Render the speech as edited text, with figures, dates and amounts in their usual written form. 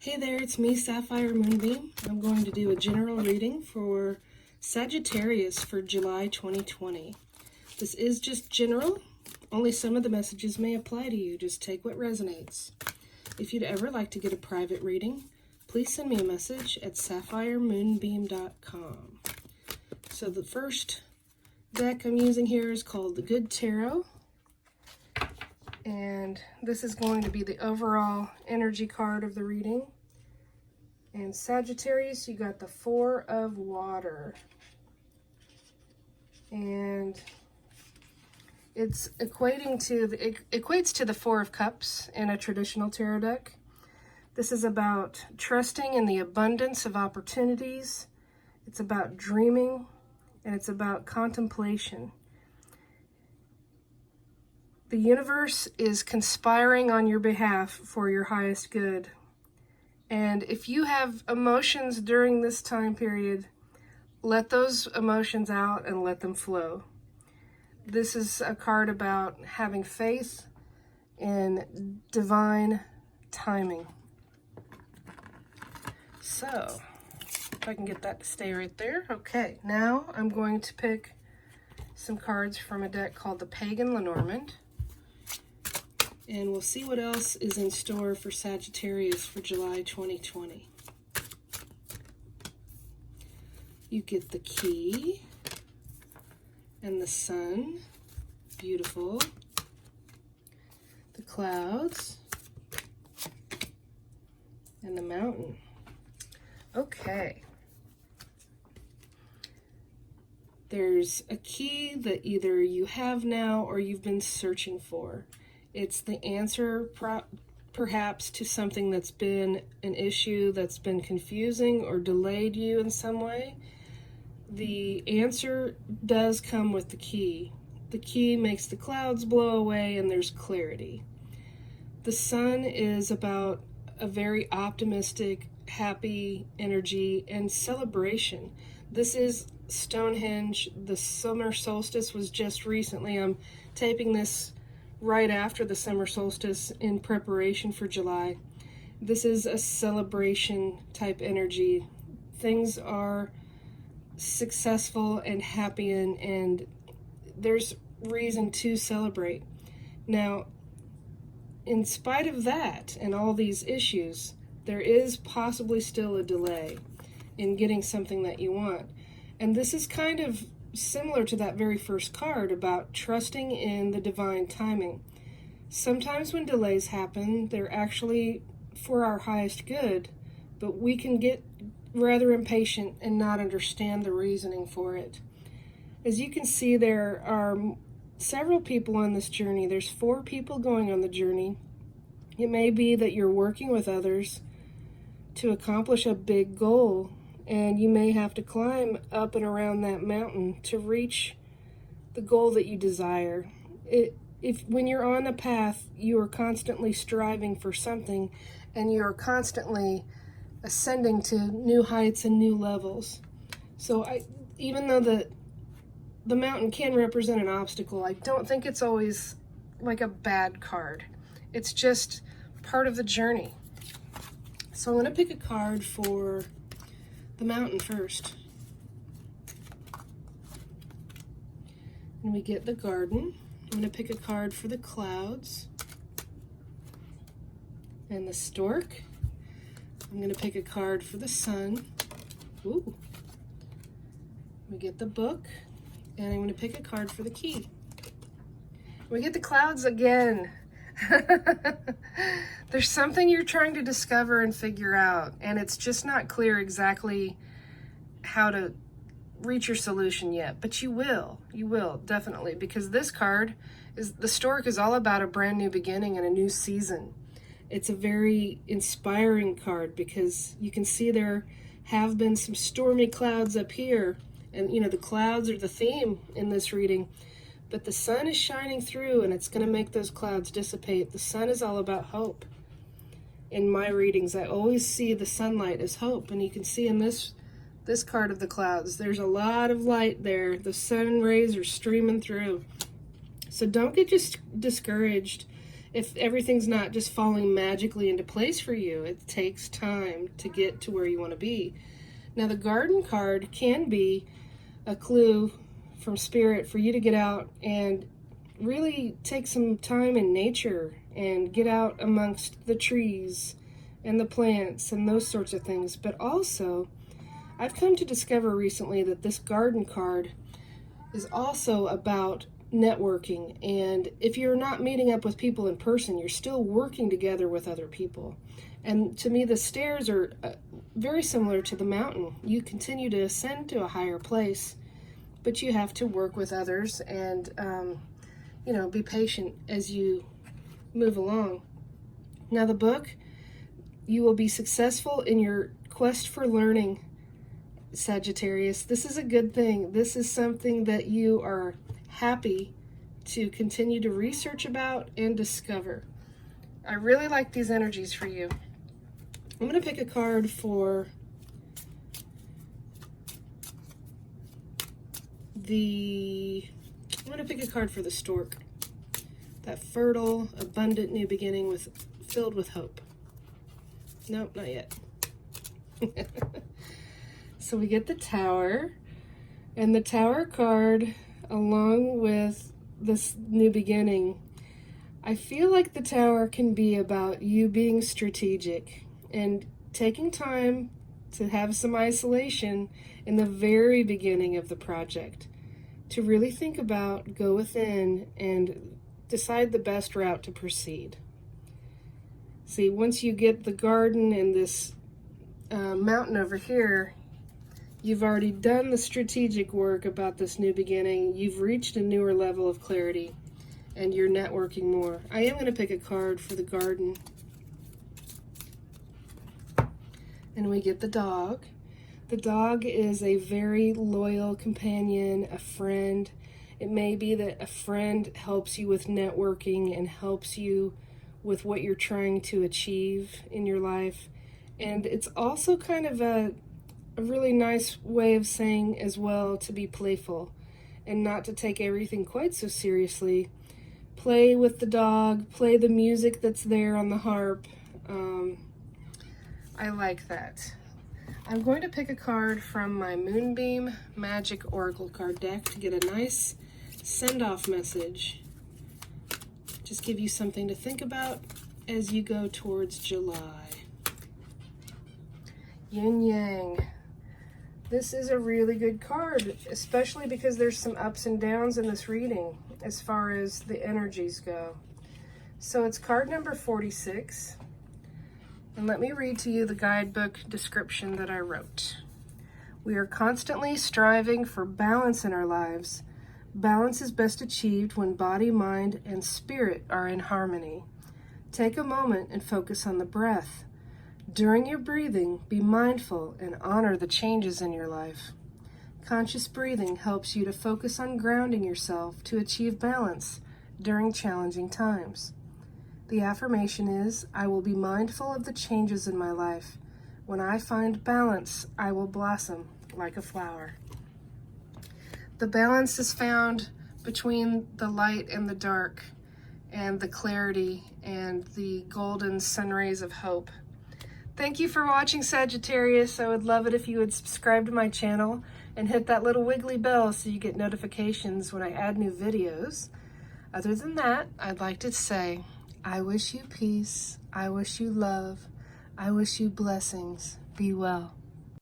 Hey there, it's me, Sapphire Moonbeam. I'm going to do a general reading for Sagittarius for July 2020. This is just general. Only some of the messages may apply to you. Just take what resonates. If you'd ever like to get a private reading, please send me a message at sapphiremoonbeam.com. So the first deck I'm using here is called the Good Tarot. And this is going to be the overall energy card of the reading. And Sagittarius, you got the Four of Water. And it's equates to the Four of Cups in a traditional tarot deck. This is about trusting in the abundance of opportunities. It's about dreaming, and it's about contemplation. The universe is conspiring on your behalf for your highest good. And if you have emotions during this time period, let those emotions out and let them flow. This is a card about having faith in divine timing. So, if I can get that to stay right there. Okay, now I'm going to pick some cards from a deck called the Pagan Lenormand. And we'll see what else is in store for Sagittarius for July 2020. You get the Key and the Sun, beautiful. The Clouds and the Mountain. Okay. There's a key that either you have now or you've been searching for. It's the answer perhaps to something that's been an issue, that's been confusing or delayed you in some way. The answer does come with the key. The key makes the clouds blow away and there's clarity. The Sun is about a very optimistic, happy energy and celebration. This is Stonehenge. The summer solstice was just recently. I'm taping this right after the summer solstice in preparation for July. This is a celebration type energy. Things are successful and happy and there's reason to celebrate. Now, in spite of that and all these issues, there is possibly still a delay in getting something that you want. And this is kind of similar to that very first card about trusting in the divine timing. Sometimes when delays happen, they're actually for our highest good, but we can get rather impatient and not understand the reasoning for it. As you can see, there are several people on this journey. There's 4 people going on the journey. It may be that you're working with others to accomplish a big goal, and you may have to climb up and around that mountain to reach the goal that you desire. When you're on a path, you are constantly striving for something, and you're constantly ascending to new heights and new levels. So even though the mountain can represent an obstacle, I don't think it's always like a bad card. It's just part of the journey. So I'm going to pick a card for the mountain first. And we get the Garden. I'm going to pick a card for the Clouds and the Stork. I'm going to pick a card for the Sun. Ooh. We get the Book, and I'm going to pick a card for the Key. We get the Clouds again. There's something you're trying to discover and figure out, and it's just not clear exactly how to reach your solution yet, but you will definitely, because this card is the Stork is all about a brand new beginning and a new season. It's a very inspiring card because you can see there have been some stormy clouds up here, and the clouds are the theme in this reading, but the sun is shining through and it's going to make those clouds dissipate. The sun is all about hope. In my readings, I always see the sunlight as hope, and you can see in this card of the clouds, there's a lot of light there. The sun rays are streaming through. So don't get just discouraged if everything's not just falling magically into place for you. It takes time to get to where you want to be. Now, the garden card can be a clue from Spirit for you to get out and really take some time in nature and get out amongst the trees and the plants and those sorts of things. But also, I've come to discover recently that this garden card is also about networking. And if you're not meeting up with people in person, you're still working together with other people. And to me, the stairs are very similar to the mountain. You continue to ascend to a higher place, but you have to work with others and, be patient as you move along. Now, the book, you will be successful in your quest for learning, Sagittarius. This is a good thing. This is something that you are happy to continue to research about and discover. I really like these energies for you. I'm going to pick a card for the stork. That fertile, abundant new beginning filled with hope. Nope, not yet. So we get the Tower, and the Tower card along with this new beginning. I feel like the Tower can be about you being strategic and taking time to have some isolation in the very beginning of the project, to really think about, go within, and decide the best route to proceed. See, once you get the garden and this mountain over here, you've already done the strategic work about this new beginning. You've reached a newer level of clarity, and you're networking more. I am going to pick a card for the garden. And we get the dog. The dog is a very loyal companion, a friend. It may be that a friend helps you with networking and helps you with what you're trying to achieve in your life. And it's also kind of a really nice way of saying as well to be playful and not to take everything quite so seriously. Play with the dog, play the music that's there on the harp. I like that. I'm going to pick a card from my Moonbeam Magick Oracle card deck to get a nice send-off message. Just give you something to think about as you go towards July. Yin Yang. This is a really good card, especially because there's some ups and downs in this reading as far as the energies go. So it's card number 46. And let me read to you the guidebook description that I wrote. We are constantly striving for balance in our lives. Balance is best achieved when body, mind, and spirit are in harmony. Take a moment and focus on the breath. During your breathing, be mindful and honor the changes in your life. Conscious breathing helps you to focus on grounding yourself to achieve balance during challenging times. The affirmation is, I will be mindful of the changes in my life. When I find balance, I will blossom like a flower. The balance is found between the light and the dark, and the clarity and the golden sun rays of hope. Thank you for watching, Sagittarius. I would love it if you would subscribe to my channel and hit that little wiggly bell so you get notifications when I add new videos. Other than that, I'd like to say, I wish you peace, I wish you love, I wish you blessings. Be well.